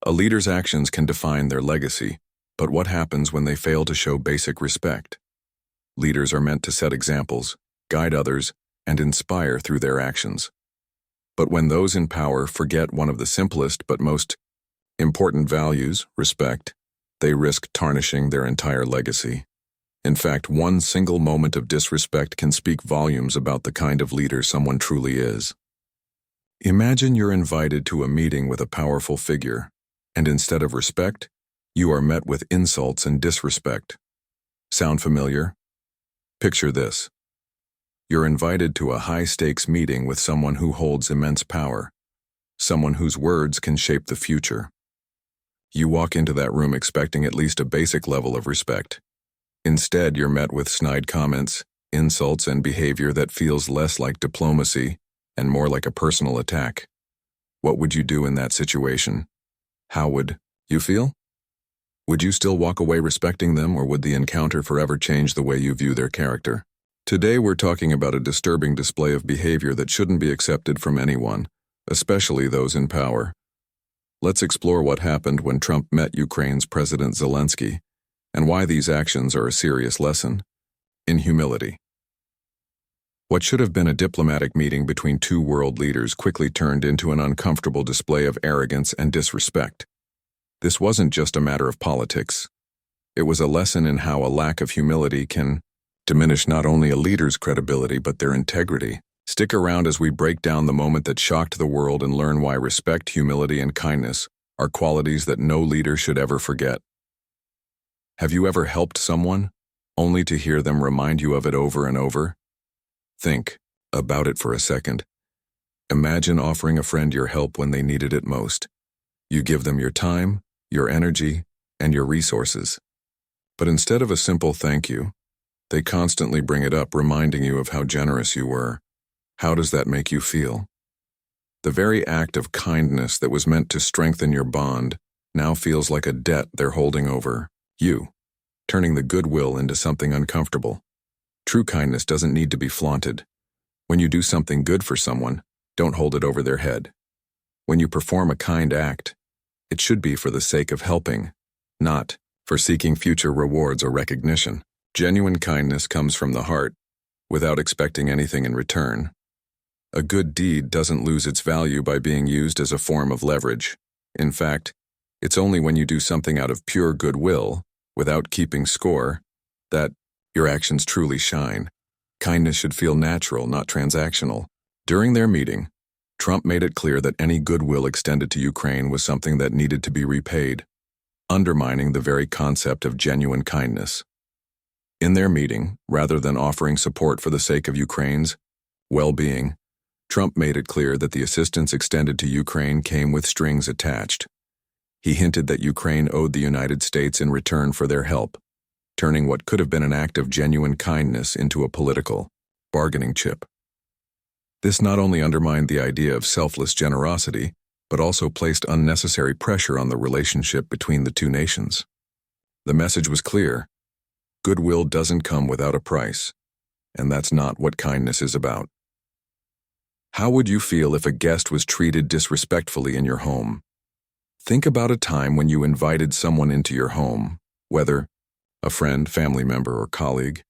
A leader's actions can define their legacy, but what happens when they fail to show basic respect? Leaders are meant to set examples, guide others, and inspire through their actions. But when those in power forget one of the simplest but most important values, respect, they risk tarnishing their entire legacy. In fact, one single moment of disrespect can speak volumes about the kind of leader someone truly is. Imagine you're invited to a meeting with a powerful figure, and instead of respect, you are met with insults and disrespect. Sound familiar? Picture this. You're invited to a high-stakes meeting with someone who holds immense power, someone whose words can shape the future. You walk into that room expecting at least a basic level of respect. Instead, you're met with snide comments, insults, and behavior that feels less like diplomacy and more like a personal attack. What would you do in that situation? How would you feel? Would you still walk away respecting them, or would the encounter forever change the way you view their character? Today we're talking about a disturbing display of behavior that shouldn't be accepted from anyone, especially those in power. Let's explore what happened when Trump met Ukraine's President Zelenskyy, and why these actions are a serious lesson in humility. What should have been a diplomatic meeting between two world leaders quickly turned into an uncomfortable display of arrogance and disrespect. This wasn't just a matter of politics. It was a lesson in how a lack of humility can diminish not only a leader's credibility but their integrity. Stick around as we break down the moment that shocked the world and learn why respect, humility, and kindness are qualities that no leader should ever forget. Have you ever helped someone, only to hear them remind you of it over and over? Think about it for a second. Imagine offering a friend your help when they needed it most. You give them your time, your energy, and your resources. But instead of a simple thank you, they constantly bring it up, reminding you of how generous you were. How does that make you feel? The very act of kindness that was meant to strengthen your bond now feels like a debt they're holding over you, turning the goodwill into something uncomfortable. True kindness doesn't need to be flaunted. When you do something good for someone, don't hold it over their head. When you perform a kind act, it should be for the sake of helping, not for seeking future rewards or recognition. Genuine kindness comes from the heart, without expecting anything in return. A good deed doesn't lose its value by being used as a form of leverage. In fact, it's only when you do something out of pure goodwill, without keeping score, that your actions truly shine. Kindness should feel natural, not transactional. During their meeting, Trump made it clear that any goodwill extended to Ukraine was something that needed to be repaid, undermining the very concept of genuine kindness. In their meeting, rather than offering support for the sake of Ukraine's well-being, Trump made it clear that the assistance extended to Ukraine came with strings attached. He hinted that Ukraine owed the United States in return for their help, turning what could have been an act of genuine kindness into a political bargaining chip. This not only undermined the idea of selfless generosity, but also placed unnecessary pressure on the relationship between the two nations. The message was clear. Goodwill doesn't come without a price, and that's not what kindness is about. How would you feel if a guest was treated disrespectfully in your home? Think about a time when you invited someone into your home, whether a friend, family member, or colleague.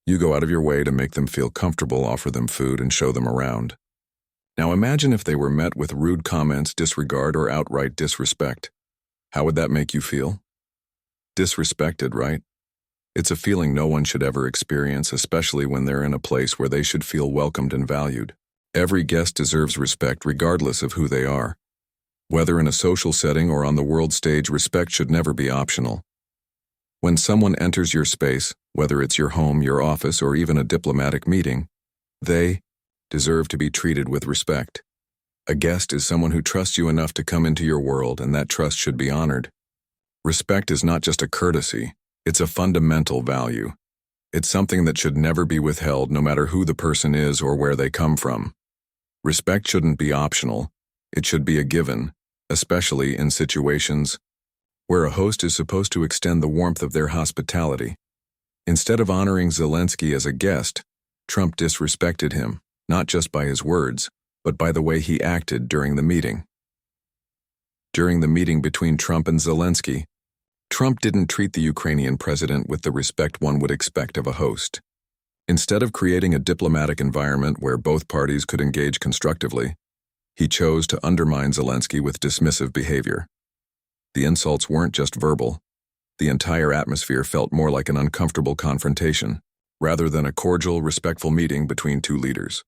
You go out of your way to make them feel comfortable, offer them food, and show them around. Now imagine if they were met with rude comments, disregard, or outright disrespect. How would that make you feel? Disrespected, right? It's a feeling no one should ever experience, especially when they're in a place where they should feel welcomed and valued. Every guest deserves respect regardless of who they are. Whether in a social setting or on the world stage, respect should never be optional. When someone enters your space, whether it's your home, your office, or even a diplomatic meeting, they deserve to be treated with respect. A guest is someone who trusts you enough to come into your world, and that trust should be honored. Respect is not just a courtesy, it's a fundamental value. It's something that should never be withheld, no matter who the person is or where they come from. Respect shouldn't be optional. It should be a given, especially in situations where a host is supposed to extend the warmth of their hospitality. Instead of honoring Zelenskyy as a guest, Trump disrespected him, not just by his words, but by the way he acted during the meeting. During the meeting between Trump and Zelenskyy, Trump didn't treat the Ukrainian president with the respect one would expect of a host. Instead of creating a diplomatic environment where both parties could engage constructively, he chose to undermine Zelenskyy with dismissive behavior. The insults weren't just verbal. The entire atmosphere felt more like an uncomfortable confrontation, rather than a cordial, respectful meeting between two leaders.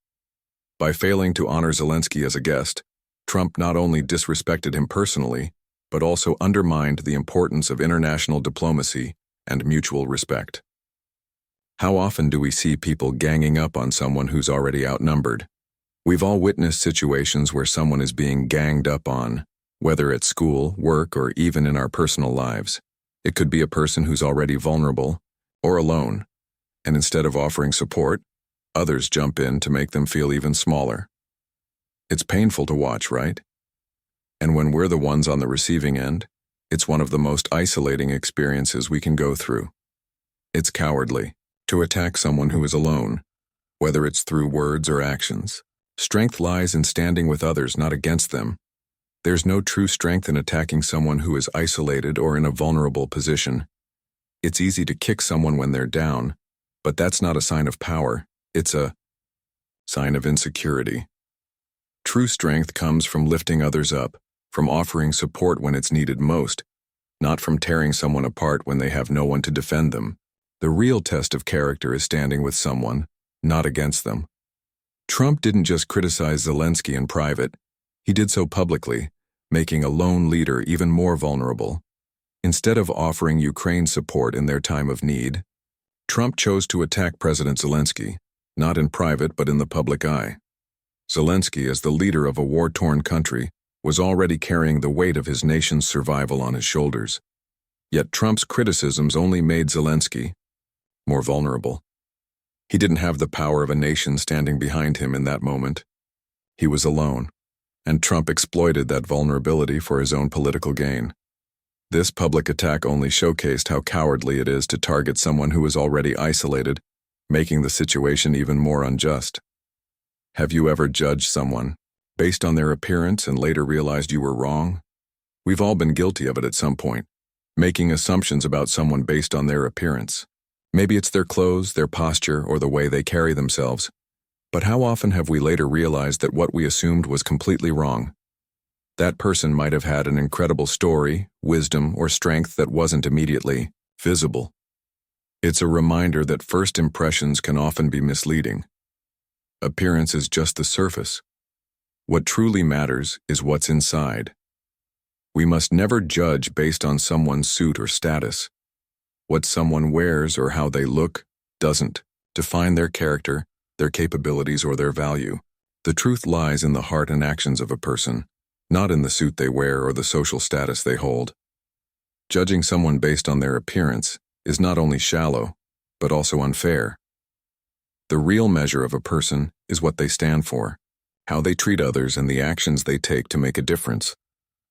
By failing to honor Zelenskyy as a guest, Trump not only disrespected him personally, but also undermined the importance of international diplomacy and mutual respect. How often do we see people ganging up on someone who's already outnumbered? We've all witnessed situations where someone is being ganged up on, whether at school, work, or even in our personal lives. It could be a person who's already vulnerable or alone, and instead of offering support, others jump in to make them feel even smaller. It's painful to watch, right? And when we're the ones on the receiving end, it's one of the most isolating experiences we can go through. It's cowardly to attack someone who is alone, whether it's through words or actions. Strength lies in standing with others, not against them. There's no true strength in attacking someone who is isolated or in a vulnerable position. It's easy to kick someone when they're down, but that's not a sign of power. It's a sign of insecurity. True strength comes from lifting others up, from offering support when it's needed most, not from tearing someone apart when they have no one to defend them. The real test of character is standing with someone, not against them. Trump didn't just criticize Zelenskyy in private, he did so publicly, making a lone leader even more vulnerable. Instead of offering Ukraine support in their time of need, Trump chose to attack President Zelenskyy, not in private but in the public eye. Zelenskyy, as the leader of a war-torn country, was already carrying the weight of his nation's survival on his shoulders. Yet Trump's criticisms only made Zelenskyy more vulnerable. He didn't have the power of a nation standing behind him in that moment. He was alone, and Trump exploited that vulnerability for his own political gain. This public attack only showcased how cowardly it is to target someone who is already isolated, making the situation even more unjust. Have you ever judged someone based on their appearance and later realized you were wrong? We've all been guilty of it at some point, making assumptions about someone based on their appearance. Maybe it's their clothes, their posture, or the way they carry themselves. But how often have we later realized that what we assumed was completely wrong? That person might have had an incredible story, wisdom, or strength that wasn't immediately visible. It's a reminder that first impressions can often be misleading. Appearance is just the surface. What truly matters is what's inside. We must never judge based on someone's suit or status. What someone wears or how they look doesn't define their character, their capabilities, or their value. The truth lies in the heart and actions of a person, not in the suit they wear or the social status they hold. Judging someone based on their appearance is not only shallow, but also unfair. The real measure of a person is what they stand for, how they treat others and the actions they take to make a difference,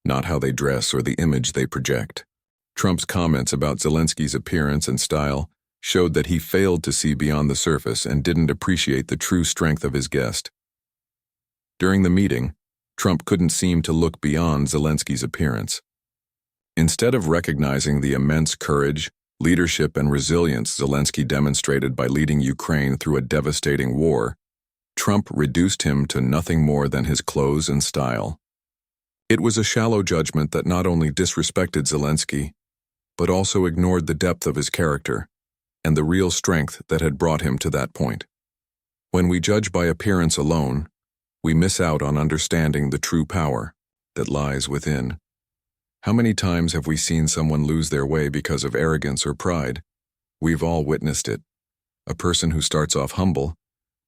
not how they dress or the image they project. Trump's comments about Zelenskyy's appearance and style showed that he failed to see beyond the surface and didn't appreciate the true strength of his guest. During the meeting, Trump couldn't seem to look beyond Zelenskyy's appearance. Instead of recognizing the immense courage, leadership, and resilience Zelenskyy demonstrated by leading Ukraine through a devastating war, Trump reduced him to nothing more than his clothes and style. It was a shallow judgment that not only disrespected Zelenskyy, but also ignored the depth of his character and the real strength that had brought him to that point. When we judge by appearance alone, we miss out on understanding the true power that lies within. How many times have we seen someone lose their way because of arrogance or pride? We've all witnessed it. A person who starts off humble,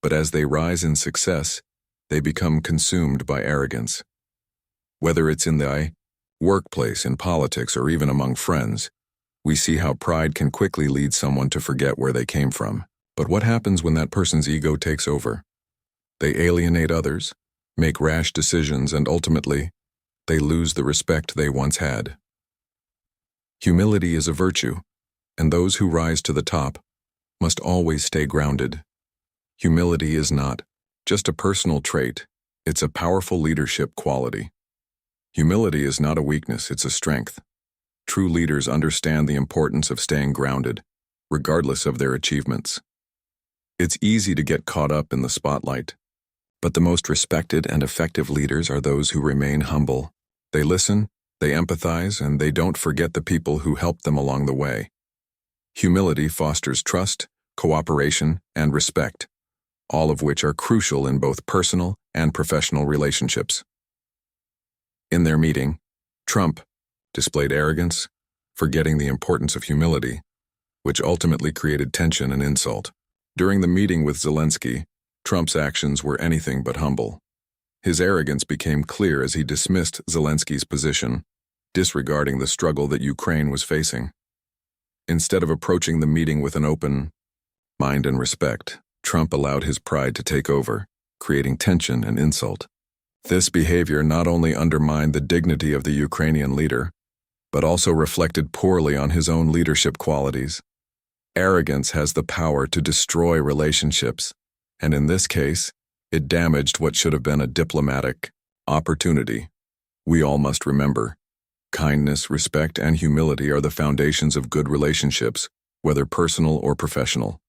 but as they rise in success, they become consumed by arrogance. Whether it's in the workplace, in politics, or even among friends, we see how pride can quickly lead someone to forget where they came from. But what happens when that person's ego takes over? They alienate others, make rash decisions, and ultimately, they lose the respect they once had. Humility is a virtue, and those who rise to the top must always stay grounded. Humility is not just a personal trait, it's a powerful leadership quality. Humility is not a weakness, it's a strength. True leaders understand the importance of staying grounded, regardless of their achievements. It's easy to get caught up in the spotlight, but the most respected and effective leaders are those who remain humble. They listen, they empathize, and they don't forget the people who helped them along the way. Humility fosters trust, cooperation, and respect, all of which are crucial in both personal and professional relationships. In their meeting, Trump displayed arrogance, forgetting the importance of humility, which ultimately created tension and insult. During the meeting with Zelenskyy, Trump's actions were anything but humble. His arrogance became clear as he dismissed Zelenskyy's position, disregarding the struggle that Ukraine was facing. Instead of approaching the meeting with an open mind and respect, Trump allowed his pride to take over, creating tension and insult. This behavior not only undermined the dignity of the Ukrainian leader, but also reflected poorly on his own leadership qualities. Arrogance has the power to destroy relationships, and in this case, it damaged what should have been a diplomatic opportunity. We all must remember, kindness, respect, and humility are the foundations of good relationships, whether personal or professional.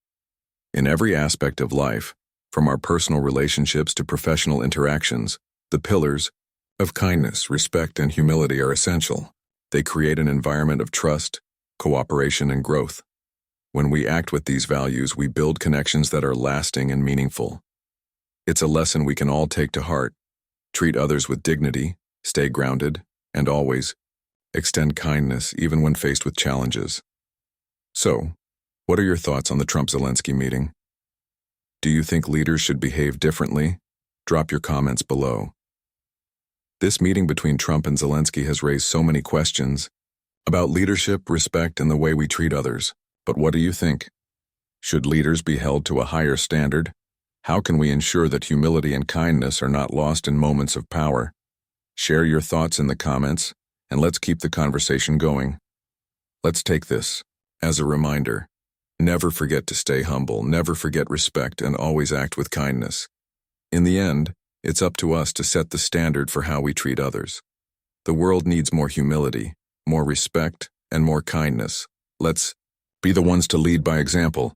In every aspect of life, from our personal relationships to professional interactions, the pillars of kindness, respect, and humility are essential. They create an environment of trust, cooperation, and growth. When we act with these values, we build connections that are lasting and meaningful. It's a lesson we can all take to heart. Treat others with dignity, stay grounded, and always extend kindness even when faced with challenges. So, what are your thoughts on the Trump-Zelenskyy meeting? Do you think leaders should behave differently? Drop your comments below. This meeting between Trump and Zelenskyy has raised so many questions about leadership, respect, and the way we treat others. But what do you think? Should leaders be held to a higher standard? How can we ensure that humility and kindness are not lost in moments of power? Share your thoughts in the comments, and let's keep the conversation going. Let's take this as a reminder. Never forget to stay humble, never forget respect, and always act with kindness. In the end, it's up to us to set the standard for how we treat others. The world needs more humility, more respect, and more kindness. Let's be the ones to lead by example.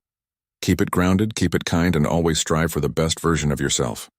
Keep it grounded, keep it kind, and always strive for the best version of yourself.